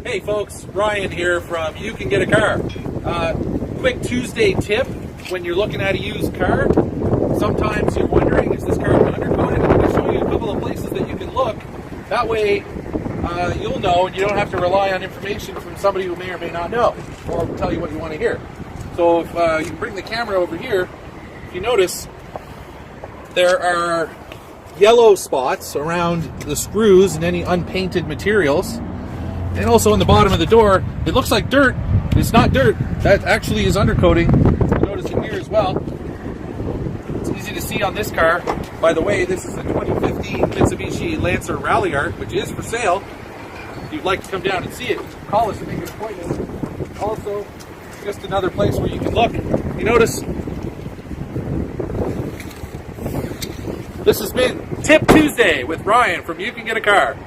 Hey folks, Ryan here from You Can Get a Car. Quick Tuesday tip when you're looking at a used car. Sometimes you're wondering, is this car undercoated? I'm going to show you a couple of places that you can look. That way you'll know and you don't have to rely on information from somebody who may or may not know or tell you what you want to hear. So if you can bring the camera over here, if you notice, there are yellow spots around the screws and any unpainted materials. And also on the bottom of the door, it looks like dirt. It's not dirt. That actually is undercoating. You notice it here as well. It's easy to see on this car. By the way, this is a 2015 Mitsubishi Lancer Rally Art, which is for sale. If you'd like to come down and see it, call us and make an appointment. Also, just another place where you can look. You notice, this has been Tip Tuesday with Ryan from You Can Get a Car.